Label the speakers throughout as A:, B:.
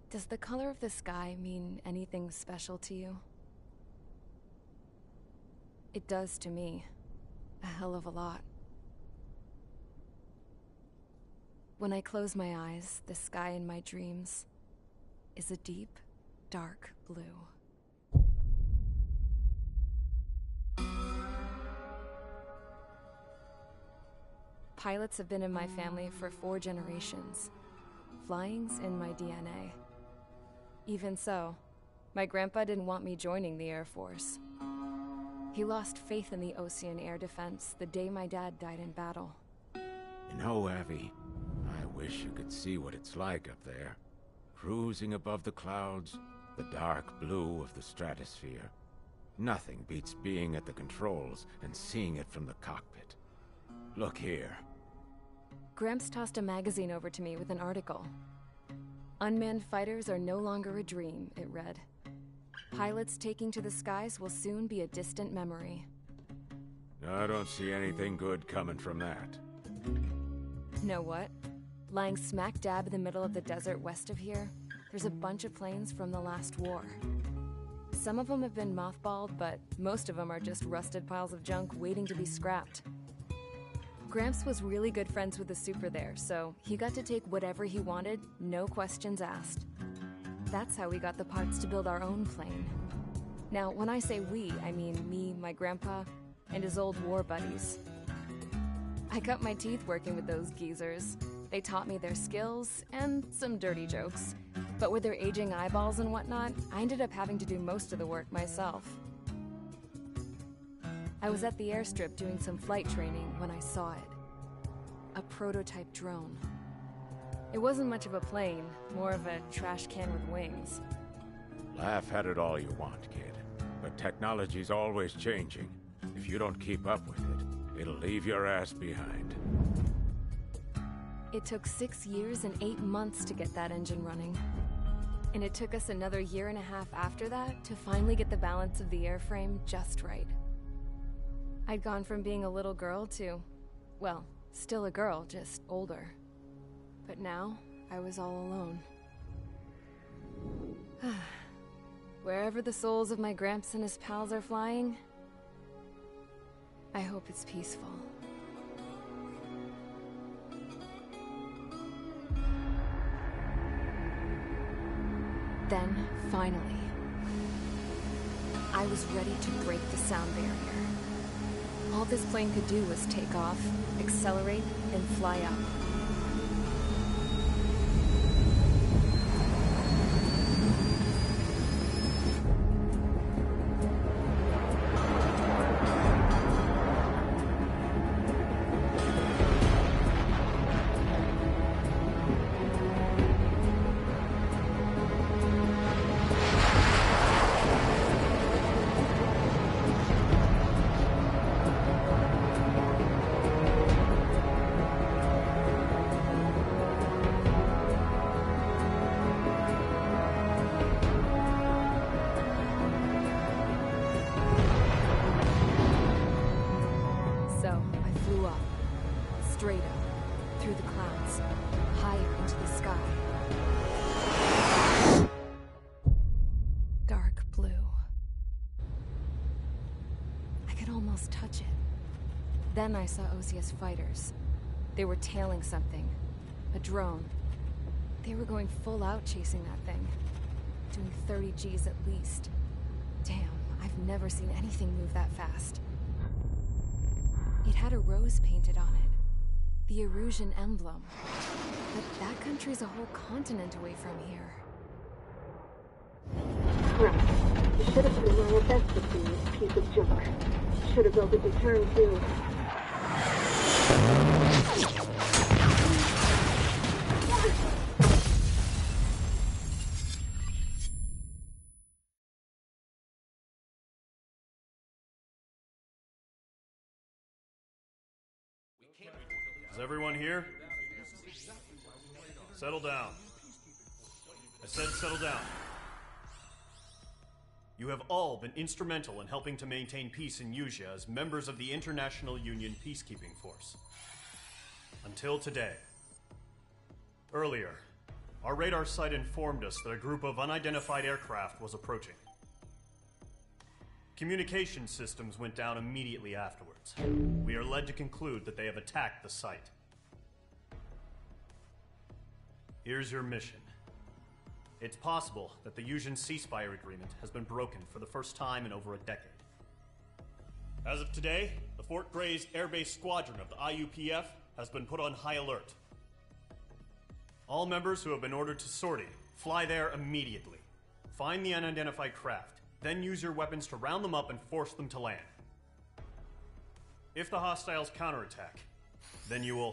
A: Does the color of the sky mean anything special to you? It does to me. A hell of a lot. When I close my eyes, the sky in my dreams is a deep, dark blue. Pilots have been in my family for 4 generations. Flying's in my DNA. Even so, my grandpa didn't want me joining the Air Force. He lost faith in the Ocean Air Defense the day my dad died in battle.
B: You know, Abby, I wish you could see what it's like up there. Cruising above the clouds, the dark blue of the stratosphere. Nothing beats being at the controls and seeing it from the cockpit. Look here.
A: Gramps tossed a magazine over to me with an article. Unmanned fighters are no longer a dream, it read. Pilots taking to the skies will soon be a distant memory.
B: I don't see anything good coming from that.
A: Know what? Lying smack dab in the middle of the desert west of here, there's a bunch of planes from the last war. Some of them have been mothballed, but most of them are just rusted piles of junk waiting to be scrapped. Gramps was really good friends with the super there, so he got to take whatever he wanted, no questions asked. That's how we got the parts to build our own plane. Now, when I say we, I mean me, my grandpa, and his old war buddies. I cut my teeth working with those geezers. They taught me their skills, and some dirty jokes. But with their aging eyeballs and whatnot, I ended up having to do most of the work myself. I was at the airstrip doing some flight training when I saw it. A prototype drone. It wasn't much of a plane, more of a trash can with wings.
B: Laugh at it all you want, kid. But technology's always changing. If you don't keep up with it, it'll leave your ass behind.
A: It took 6 years and 8 months to get that engine running. And it took us another 1.5 years after that to finally get the balance of the airframe just right. I'd gone from being a little girl to, well, still a girl, just older. But now, I was all alone. Wherever the souls of my Gramps and his pals are flying, I hope it's peaceful. Then, finally, I was ready to break the sound barrier. All this plane could do was take off, accelerate, and fly up. Straight up, through the clouds, higher into the sky. Dark blue. I could almost touch it. Then I saw Osia's fighters. They were tailing something. A drone. They were going full out chasing that thing. Doing 30 Gs at least. Damn, I've never seen anything move that fast. It had a rose painted on it. The Erusian emblem. But that country's a whole continent away from here.
C: Right. You should have put in my best to see this piece of junk. Should have built a return too.
D: Is everyone here? Settle down. I said settle down. You have all been instrumental in helping to maintain peace in Usea as members of the International Union Peacekeeping Force. Until today. Earlier, Our radar site informed us that a group of unidentified aircraft was approaching. Communication systems went down immediately afterwards. We are led to conclude that they have attacked the site. Here's your mission. It's possible that the Yuuzhan ceasefire agreement has been broken for the first time in over a decade. As of today, the Fort Grays Air Base Squadron of the IUPF has been put on high alert. All members who have been ordered to sortie, fly there immediately. Find the unidentified craft, then use your weapons to round them up and force them to land. If the hostiles counterattack, then you will...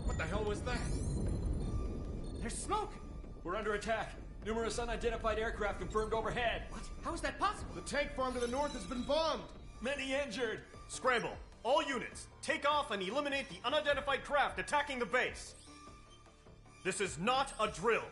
E: What the hell was that?
F: There's smoke! We're under attack. Numerous unidentified aircraft confirmed overhead.
E: What? How is that possible?
G: The tank farm to the north has been bombed!
F: Many injured.
D: Scramble! All units, take off and eliminate the unidentified craft attacking the base! This is not a drill!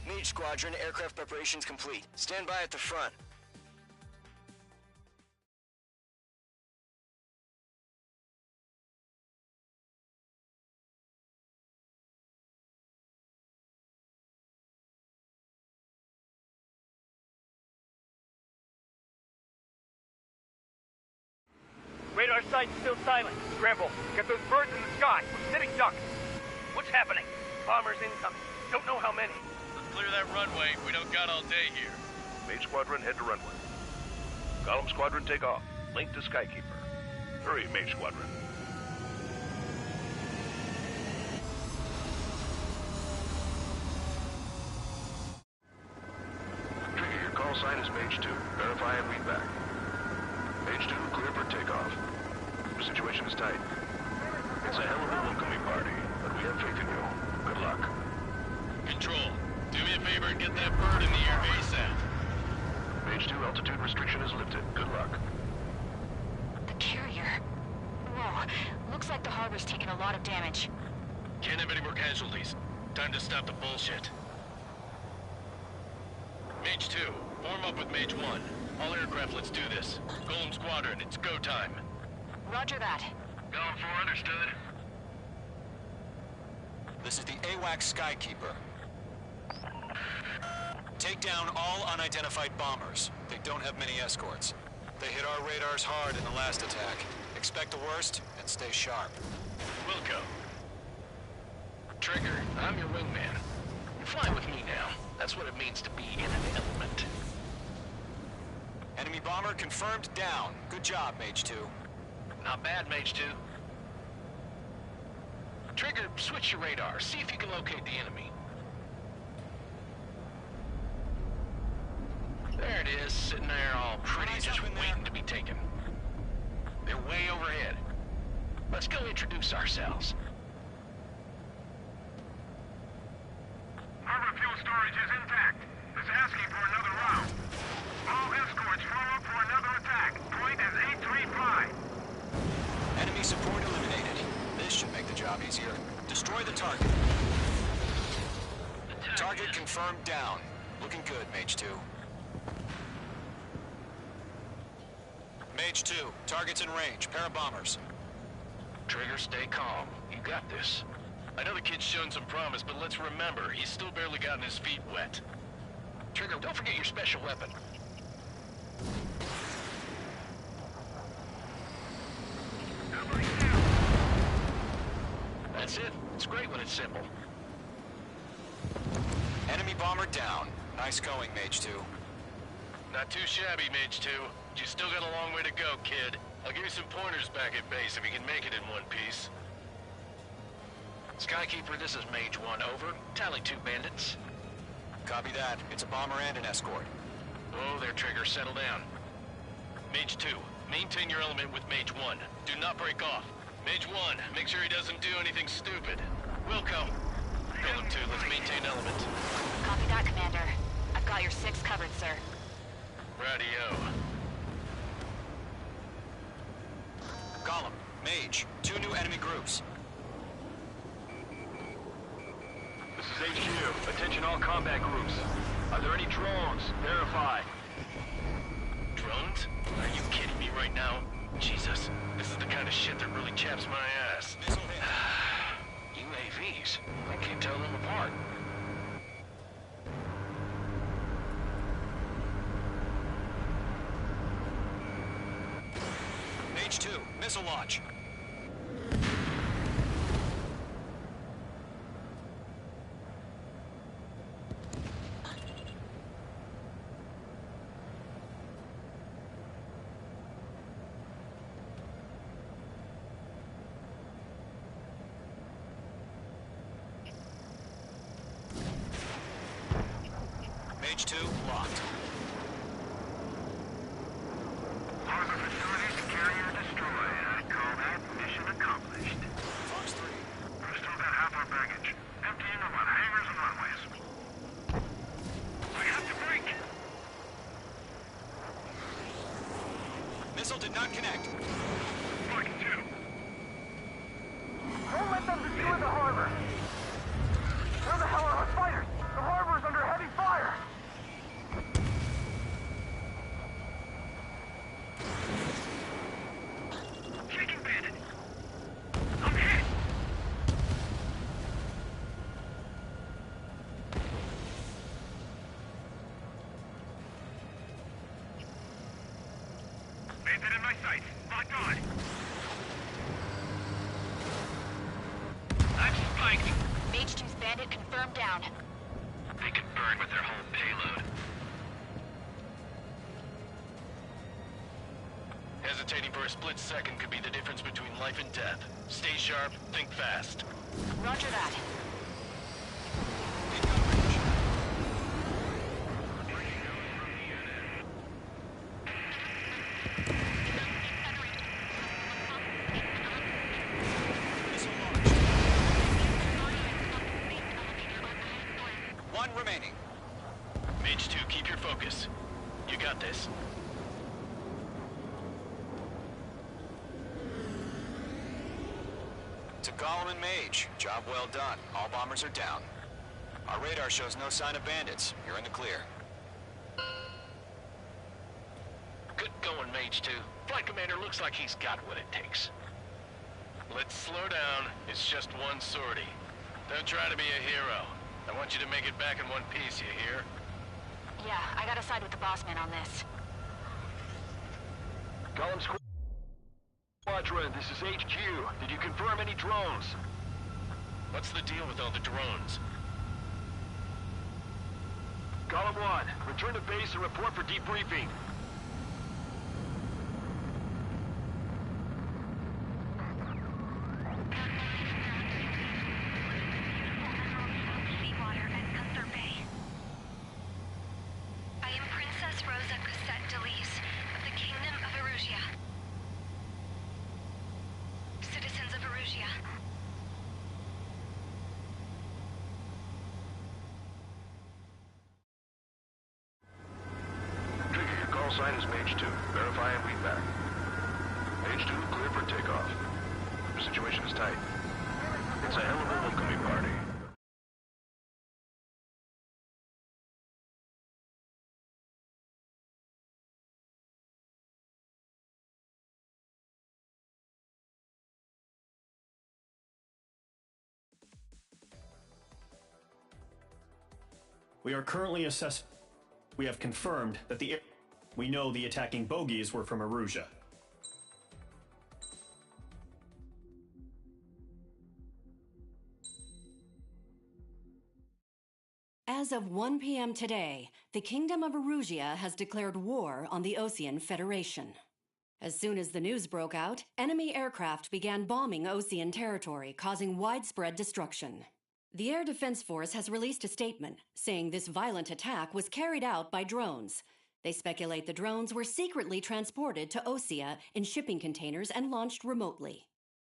H: Mage Squadron, aircraft preparations complete. Stand by at the front.
I: Radar site's still silent. Scramble. Get those birds in the sky. We're sitting ducks. What's happening? Bombers incoming. Don't know how many.
J: Clear that runway. We don't got all day here.
K: Mage Squadron, head to runway. Column Squadron, take off. Link to Skykeeper. Hurry, Mage Squadron. Trigger, your call sign is Mage 2. Verify and read back. Mage 2, clear for takeoff. The situation is tight. It's a hell of a welcoming party, but we have faith in you. Good luck.
J: Control, do me a favor and get that bird in the air ASAP.
K: Mage 2, altitude restriction is lifted. Good luck.
L: The carrier. Whoa. Looks like the harbor's taken a lot of damage.
J: Can't have any more casualties. Time to stop the bullshit. Mage 2, form up with Mage 1. All aircraft, let's do this. Golem Squadron, it's go time.
L: Roger that.
J: Going for understood.
M: This is the AWACS Skykeeper. Take down all unidentified bombers. They don't have many escorts. They hit our radars hard in the last attack. Expect the worst and stay sharp.
J: Wilco. Trigger, I'm your wingman. You're flying with me now. That's what it means to be in an element.
M: Enemy bomber confirmed down. Good job, Mage 2.
J: Not bad, Mage 2. Trigger, switch your radar. See if you can locate the enemy. There it is, sitting there all pretty, just waiting to be taken. They're way overhead. Let's go introduce ourselves.
N: Harbor fuel storage is intact. It's asking for another round. All escorts form up for another attack. Point is 835.
M: Enemy support eliminated. This should make the job easier. Destroy the target. Target confirmed down. Looking good, Mage 2. Mage 2, target's in range. Pair of bombers.
J: Trigger, stay calm. You got this. I know the kid's shown some promise, but let's remember, he's still barely gotten his feet wet. Trigger, don't forget your special weapon. That's it. It's great when it's simple.
M: Enemy bomber down. Nice going, Mage 2.
J: Not too shabby, Mage 2. You still got a long way to go, kid. I'll give you some pointers back at base if you can make it in one piece. Skykeeper, this is Mage 1, over. Tally 2 bandits.
M: Copy that. It's a bomber and an escort.
J: Oh, there, Trigger. Settle down. Mage 2, maintain your element with Mage 1. Do not break off. Mage 1, make sure he doesn't do anything stupid. Wilco. Golem 2, let's maintain element.
L: Copy that, Commander. I've got your 6 covered, sir.
J: Radio.
M: Golem, Mage, 2 new enemy groups.
F: This is HQ. Attention all combat groups. Are there any drones? Verify.
J: Drones? Are you kidding me right now? Jesus, this is the kind of shit that really chaps my ass. UAVs? I can't tell them apart.
M: Mage 2, missile launch. Mage 2, locked.
N: Harbor facilities carrier destroyed. I call that mission accomplished.
M: Fox 3.
N: We've still got half our baggage. Emptying them on hangars and runways. We have to break!
M: Missile did not connect.
N: Fuck 2.
E: Don't let them destroy the harbor! Where the hell are our fighters? The harbor's under heavy fire!
N: Shaking bandit! I'm hit! Bandit in my sights! Locked on! I'm spiked!
L: Mage 2's bandit confirmed down.
J: They could burn with their whole payload. Hesitating for a split second could be the difference between life and death. Stay sharp, think fast.
L: Roger that.
M: Missile launched. 1 remaining.
J: Mage 2, keep your focus. You got this.
M: To Golem and Mage, job well done. All bombers are down. Our radar shows no sign of bandits. You're in the clear.
J: Good going, Mage 2. Flight Commander looks like he's got what it takes. Let's slow down. It's just one sortie. Don't try to be a hero. I want you to make it back in one piece, you hear?
L: Yeah, I gotta side with the boss man on this.
F: Golem Squadron, this is HQ. Did you confirm any drones?
J: What's the deal with all the drones?
F: Golem 1, return to base and report for debriefing.
L: Seawater and Gunther Bay. I am Princess Rosa Cosette Delise of the Kingdom of Erusia. Citizens of Erusia.
K: Trigger, your call sign is Mage 2. Verify and read back. Mage 2, clear for takeoff. The situation is tight. It's a hell of a welcoming party.
D: We are currently assessing. We have confirmed that we know the attacking bogies were from Erusia.
O: As of 1 p.m. today, the Kingdom of Erusia has declared war on the Osean Federation. As soon as the news broke out, enemy aircraft began bombing Osean territory, causing widespread destruction. The Air Defense Force has released a statement saying this violent attack was carried out by drones. They speculate the drones were secretly transported to Osea in shipping containers and launched remotely.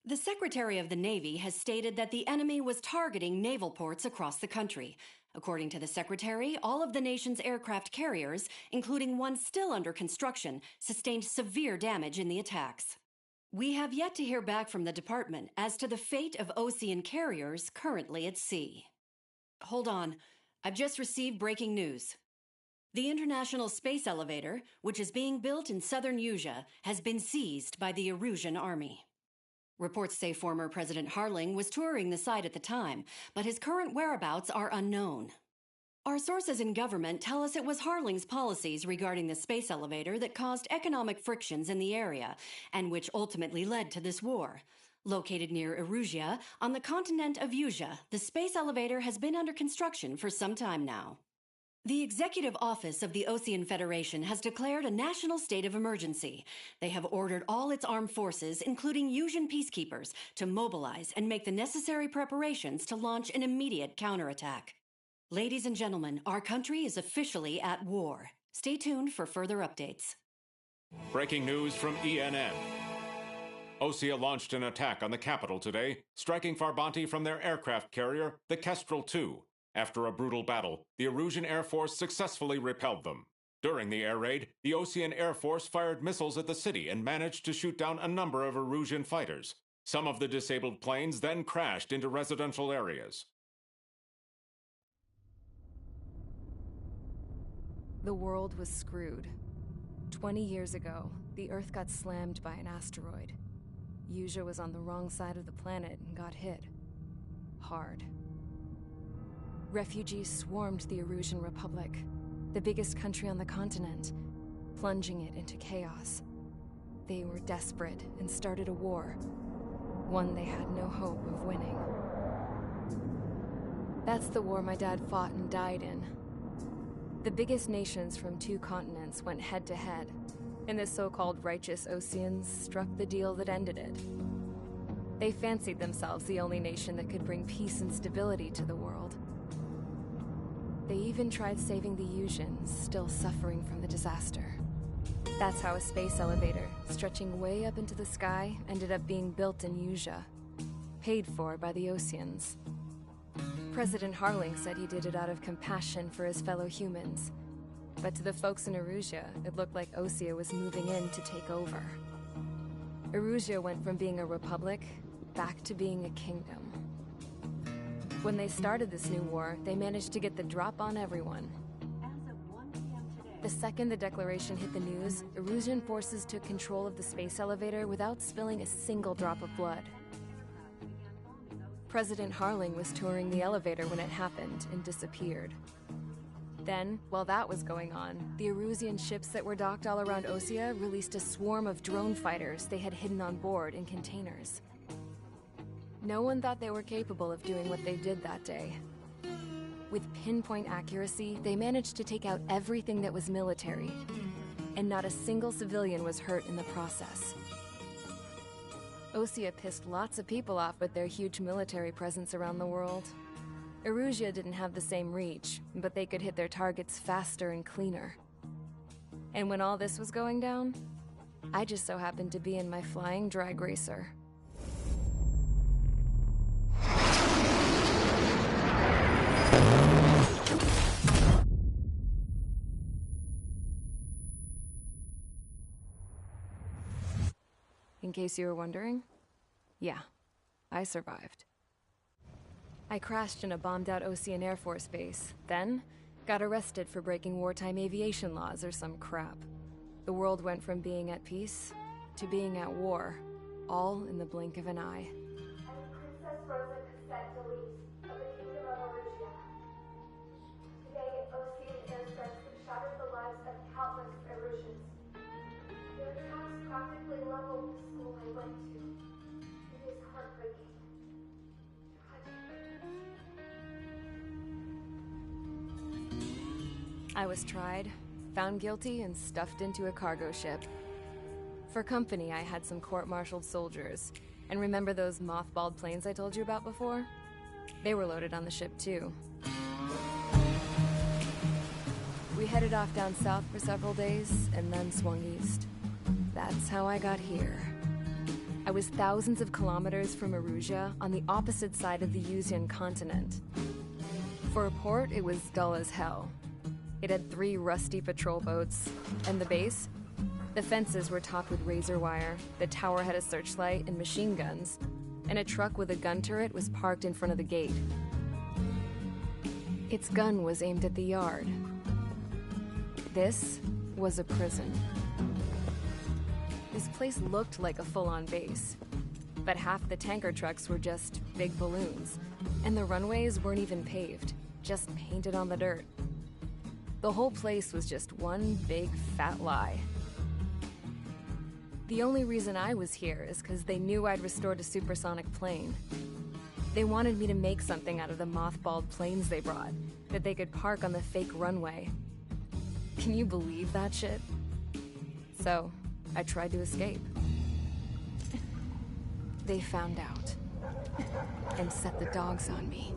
O: The Secretary of the Navy has stated that the enemy was targeting naval ports across the country. According to the Secretary, all of the nation's aircraft carriers, including one still under construction, sustained severe damage in the attacks. We have yet to hear back from the department as to the fate of Osean carriers currently at sea. Hold on. I've just received breaking news. The International Space Elevator, which is being built in southern Usea, has been seized by the Erusian Army. Reports say former President Harling was touring the site at the time, but his current whereabouts are unknown. Our sources in government tell us it was Harling's policies regarding the space elevator that caused economic frictions in the area, and which ultimately led to this war. Located near Erusia, on the continent of Usea, the space elevator has been under construction for some time now. The Executive Office of the Osean Federation has declared a national state of emergency. They have ordered all its armed forces, including Usean peacekeepers, to mobilize and make the necessary preparations to launch an immediate counterattack. Ladies and gentlemen, our country is officially at war. Stay tuned for further updates.
P: Breaking news from ENN. Osea launched an attack on the capital today, striking Farbanti from their aircraft carrier, the Kestrel II. After a brutal battle, the Erusian Air Force successfully repelled them. During the air raid, the Osean Air Force fired missiles at the city and managed to shoot down a number of Erusian fighters. Some of the disabled planes then crashed into residential areas.
A: The world was screwed. 20 years ago, the Earth got slammed by an asteroid. Usea was on the wrong side of the planet and got hit. Hard. Refugees swarmed the Erusian Republic, the biggest country on the continent, plunging it into chaos. They were desperate and started a war, one they had no hope of winning. That's the war my dad fought and died in. The biggest nations from 2 continents went head-to-head, and the so-called righteous Oseans struck the deal that ended it. They fancied themselves the only nation that could bring peace and stability to the world. They even tried saving the Useans, still suffering from the disaster. That's how a space elevator, stretching way up into the sky, ended up being built in Usea, paid for by the Oseans. President Harling said he did it out of compassion for his fellow humans. But to the folks in Erusia, it looked like Osea was moving in to take over. Erusia went from being a republic back to being a kingdom. When they started this new war, they managed to get the drop on everyone. The second the declaration hit the news, Erusian forces took control of the space elevator without spilling a single drop of blood. President Harling was touring the elevator when it happened and disappeared. Then, while that was going on, the Erusian ships that were docked all around Osea released a swarm of drone fighters they had hidden on board in containers. No one thought they were capable of doing what they did that day. With pinpoint accuracy, they managed to take out everything that was military, and not a single civilian was hurt in the process. Osea pissed lots of people off with their huge military presence around the world. Erusia didn't have the same reach, but they could hit their targets faster and cleaner. And when all this was going down, I just so happened to be in my flying drag racer. In case you were wondering, yeah, I survived. I crashed in a bombed-out Osean Air Force base, then got arrested for breaking wartime aviation laws or some crap. The world went from being at peace to being at war, all in the blink of an eye.
C: Princess Rosa Cassette Delete of the Kingdom of Erusia. Today, Osean airstrikes have shattered the lives of countless Erusians. Their attacks practically leveled the school I went to. It is heartbreaking.
A: I was tried, found guilty, and stuffed into a cargo ship. For company, I had some court-martialed soldiers. And remember those mothballed planes I told you about before? They were loaded on the ship, too. We headed off down south for several days, and then swung east. That's how I got here. I was thousands of kilometers from Erusia, on the opposite side of the Yuzian continent. For a port, it was dull as hell. It had 3 rusty patrol boats, and the base? The fences were topped with razor wire, the tower had a searchlight and machine guns, and a truck with a gun turret was parked in front of the gate. Its gun was aimed at the yard. This was a prison. This place looked like a full-on base, but half the tanker trucks were just big balloons, and the runways weren't even paved, just painted on the dirt. The whole place was just one big fat lie. The only reason I was here is because they knew I'd restored a supersonic plane. They wanted me to make something out of the mothballed planes they brought, that they could park on the fake runway. Can you believe that shit? So, I tried to escape. They found out, and set the dogs on me.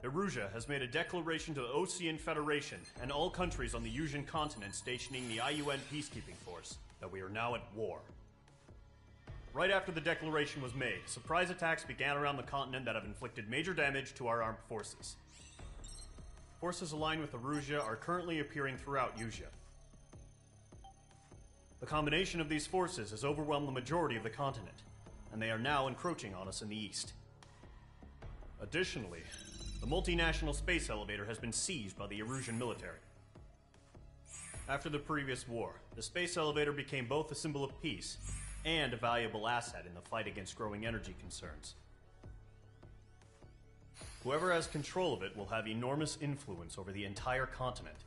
D: Erusia has made a declaration to the Ocean Federation and all countries on the Yuzian continent stationing the IUN peacekeeping force that we are now at war. Right after the declaration was made, surprise attacks began around the continent that have inflicted major damage to our armed forces. Forces aligned with Erusia are currently appearing throughout Yusia. The combination of these forces has overwhelmed the majority of the continent, and they are now encroaching on us in the east. Additionally, the multinational space elevator has been seized by the Erusian military. After the previous war, the space elevator became both a symbol of peace and a valuable asset in the fight against growing energy concerns. Whoever has control of it will have enormous influence over the entire continent.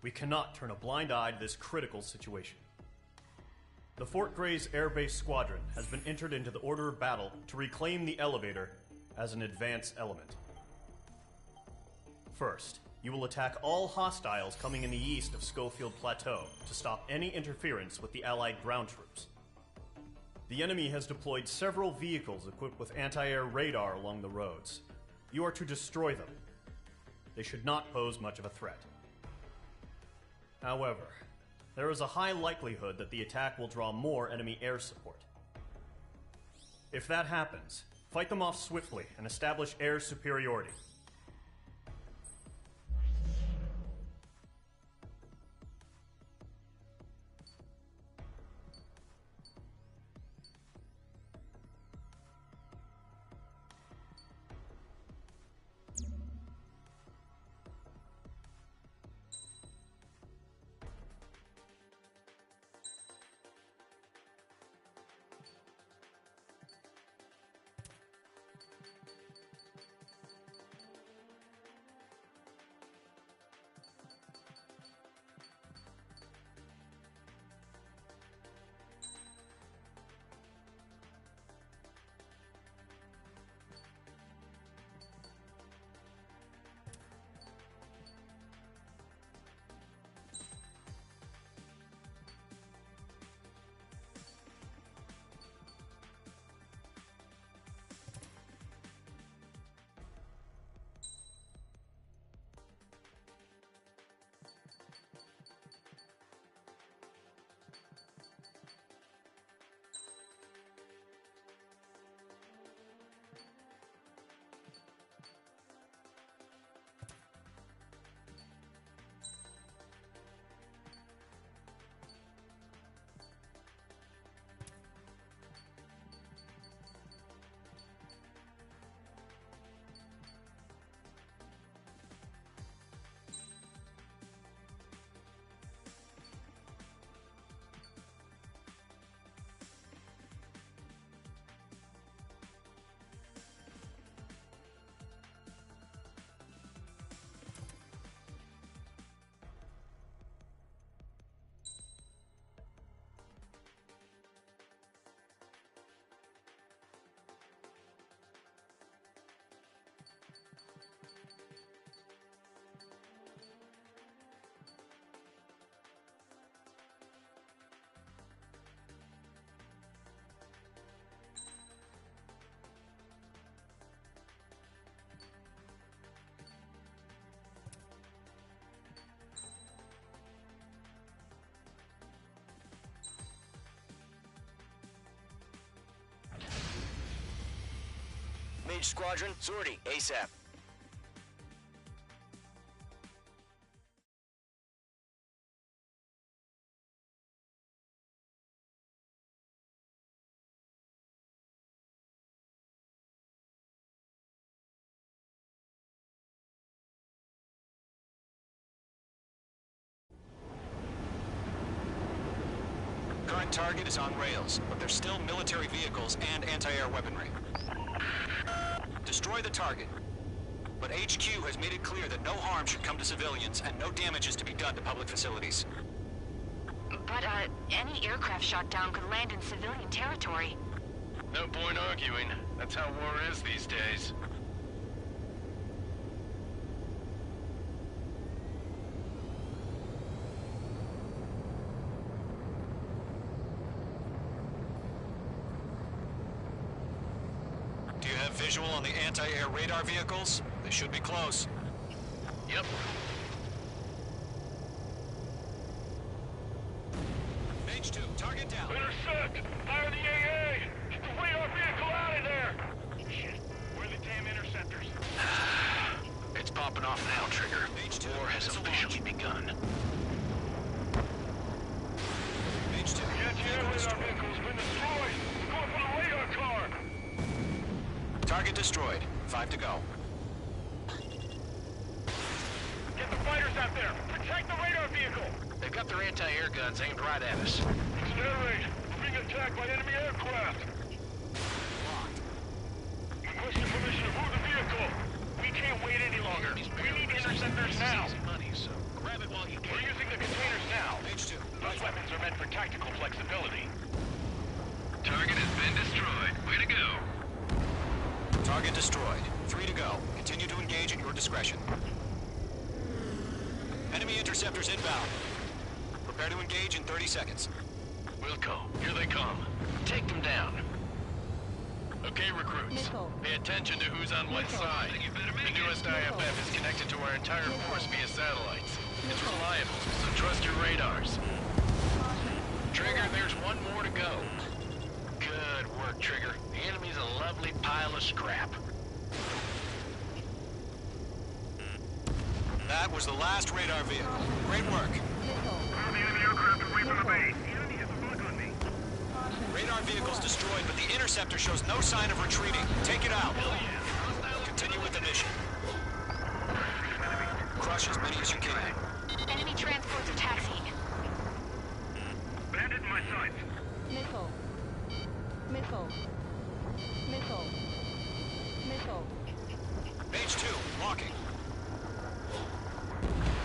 D: We cannot turn a blind eye to this critical situation. The Fort Gray's Air Base Squadron has been entered into the order of battle to reclaim the elevator as an advance element. First, you will attack all hostiles coming in the east of Schofield Plateau to stop any interference with the Allied ground troops. The enemy has deployed several vehicles equipped with anti-air radar along the roads. You are to destroy them. They should not pose much of a threat. However, there is a high likelihood that the attack will draw more enemy air support. If that happens, fight them off swiftly and establish air superiority.
H: Mage Squadron, sortie, ASAP.
M: Current target is on rails, but there's still military vehicles and anti-air weaponry. Destroy the target. But HQ has made it clear that no harm should come to civilians and no damage is to be done to public facilities.
L: But, any aircraft shot down could land in civilian territory.
J: No point arguing. That's how war is these days.
M: Do you have visual on the anti-air radar vehicles? They should be close.
J: Yep.
M: Mage 2, target down.
N: Intercept! Fire the AA! Get the radar vehicle out of there! Shit, where are the damn interceptors?
J: It's popping off now, Trigger.
M: Mage 2,
J: War has officially begun.
M: Mage 2.
N: The anti-air radar vehicle's been destroyed! We're going for the radar car!
M: Target destroyed. 5 to go.
N: Get the fighters out there! Protect the radar vehicle!
J: They've got their anti-air guns aimed right at us.
N: It's an air raid! We're being attacked by enemy aircraft! Requesting permission to move the vehicle! We can't wait any longer! We need interceptors now!
J: Money, so grab it while you can.
N: We're using the containers now!
M: Mage 2.
N: Those weapons are meant for tactical flexibility.
J: Target has been destroyed. Way to go.
M: Target destroyed. 3 to go. Continue to engage at your discretion. Enemy interceptors inbound. Prepare to engage in 30 seconds.
J: Wilco, here they come. Take them down. Okay, recruits. Pay attention to who's on what side. The newest IFF is connected to our entire force via satellites. It's reliable, so trust your radars. Trigger, there's one more to go. Good work, Trigger. The enemy's a lovely pile of scrap.
M: That was the last radar vehicle. Great work.
N: The enemy aircraft away from the base. The enemy has a bug on me.
M: Radar vehicle's destroyed, but the interceptor shows no sign of retreating. Take it out. Continue with the mission. Crush as many as you can.
L: Enemy transports are taxiing.
N: Bandit in my sights.
C: Missile. Missile. Missile. Missile.
M: Mage 2, locking.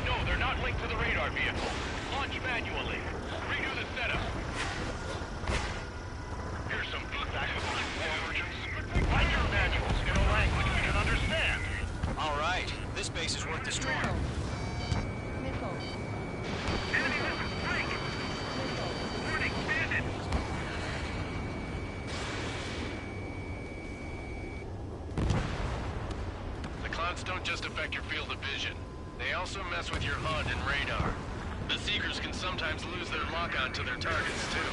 N: No, they're not linked to the radar vehicle. Launch manually. Redo the setup. Here's some feedback from war merchants. Write your manuals in a language we can understand.
M: All right, this base is worth destroying.
C: Missile.
N: Enemy missile strike. Warning, bandit.
J: The clouds don't just affect your field of vision. They also mess with your HUD and radar. The Seekers can sometimes lose their lock-on to their targets, too.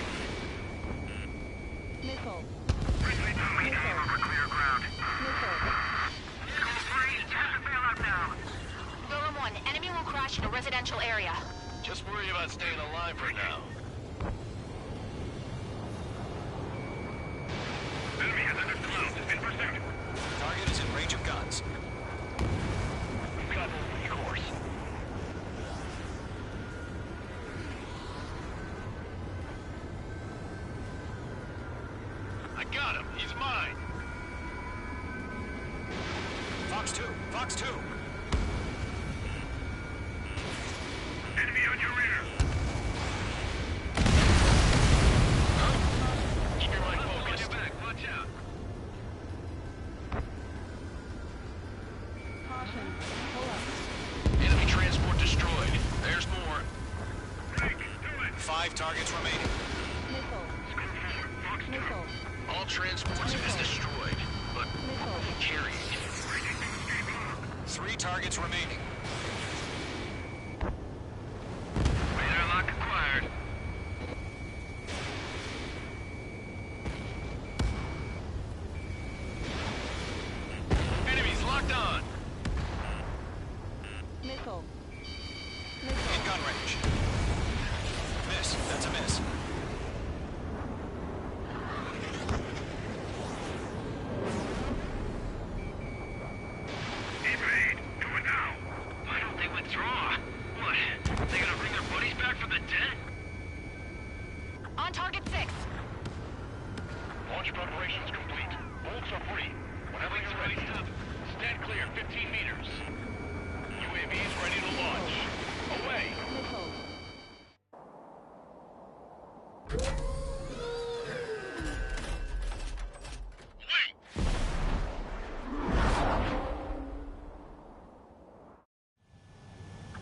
C: Missile.
N: Briefly moving over clear ground.
C: Missile.
N: Call 3, test the bailout now.
L: Golem 1, enemy will crash in a residential area.
J: Just worry about staying alive for now.
N: Enemy has entered the clouds. In pursuit.
M: Target is in range of guns.
N: Got the course.
J: I got him. He's mine.
M: Fox 2, Fox 2.
N: Enemy on your rear.
J: Keep your mind focused.
N: Watch out.
C: Caution. Pull up.
J: Enemy transport destroyed. There's more.
N: Break. Do it.
M: 5 targets remaining.
C: Missile.
N: Fox 2.
C: Missile.
J: All transports have been destroyed, but
C: Missile.
J: carrying.
M: 3 targets remaining.
N: Radar lock acquired. Respite for the dead?
L: On target 6.
N: Launch preparations complete. Bolts are free. Whenever you're ready. Stand clear, 15 meters. UAVs ready to launch. Away!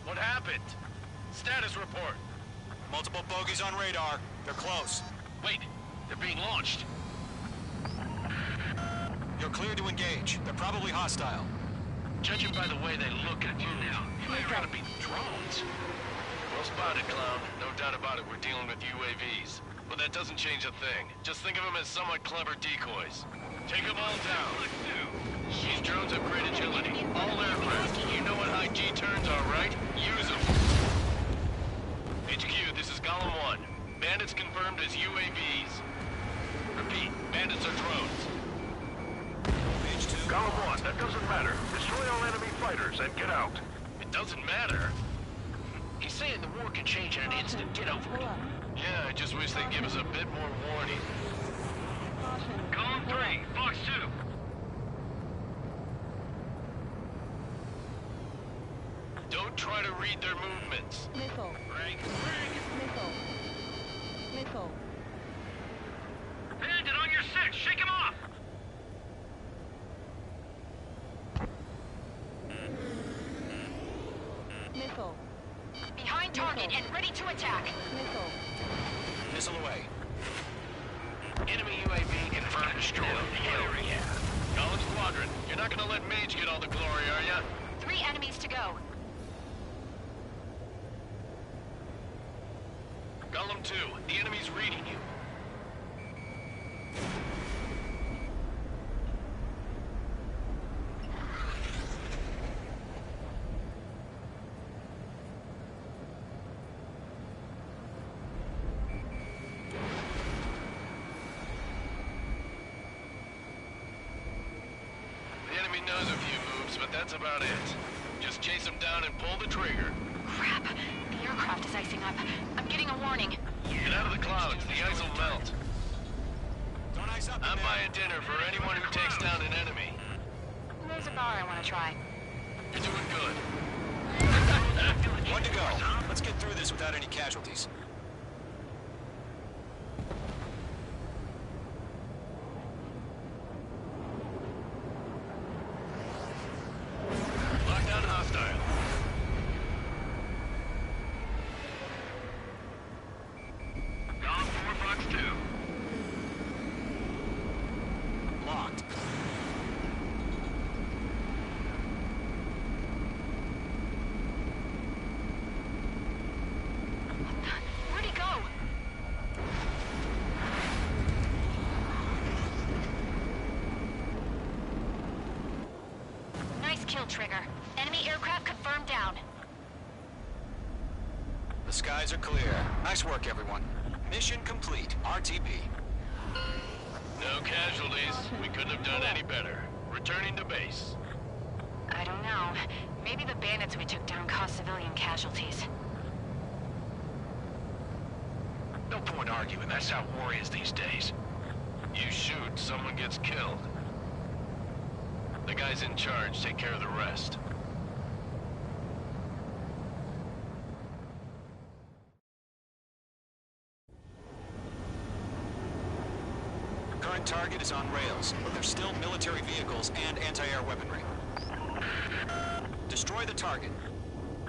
J: What happened? Status report.
M: Multiple bogies on radar. They're close.
J: Wait, they're being launched.
M: You're cleared to engage. They're probably hostile.
J: Judging by the way they look at you now, they're gonna be drones. Well spotted, clown. No doubt about it, we're dealing with UAVs. But that doesn't change a thing. Just think of them as somewhat clever decoys. Take them all down. These drones have great agility. All aircraft. You know what high G turns are, right? Use them. HQ, this is Golem 1. Bandits confirmed as UAVs. Repeat, bandits are drones.
K: Golem 1, that doesn't matter. Destroy all enemy fighters and get out.
J: It doesn't matter?
H: He's saying the war can change in an instant. Get over it.
J: Yeah, I just wish they'd give us a bit more warning.
N: Golem 3, Fox 2.
J: Don't try to read their movements.
Q: Missile.
J: Rank.
Q: Missile. Missile.
N: Bandit on your 6, shake him off!
Q: Missile.
L: Behind target and ready to attack.
Q: Missile.
M: Missile away.
H: Enemy UAV confirmed destroyed. Hell yeah.
J: Golem Squadron, you're not gonna let Mage get all the glory, are ya?
L: 3 enemies to go.
J: Golem 2, the enemy's reading you. The enemy knows a few moves, but that's about it. Just chase them down and pull the trigger.
L: Crap. The aircraft is icing up. I'm getting a warning.
J: Get out of the clouds, the ice will melt.
M: Don't ice up.
J: I'm buying dinner for anyone who takes down an enemy.
L: There's a bar I want to try.
J: You're doing good.
M: One to go. Let's get through this without any casualties.
J: Lockdown hostile.
N: Golem 4, Fox 2.
M: Locked.
L: Where'd he go? Nice kill, Trigger. Enemy aircraft confirmed down.
M: The skies are clear. Nice work, everyone. Mission complete. RTB.
J: No casualties. We couldn't have done any better. Returning to base.
L: I don't know. Maybe the bandits we took down caused civilian casualties.
H: No point arguing. That's how war is these days.
J: You shoot, someone gets killed. The guys in charge take care of the rest.
M: Current target is on rails, but there's still military vehicles and anti-air weaponry. Destroy the target.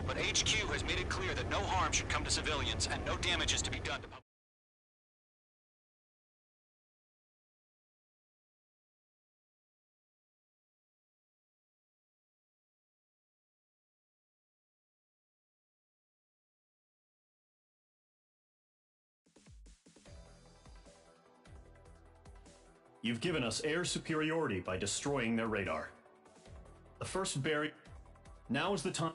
M: But HQ has made it clear that no harm should come to civilians and no damage is to be done to public.
D: You've given us air superiority by destroying their radar. The first barrier... Now is the time...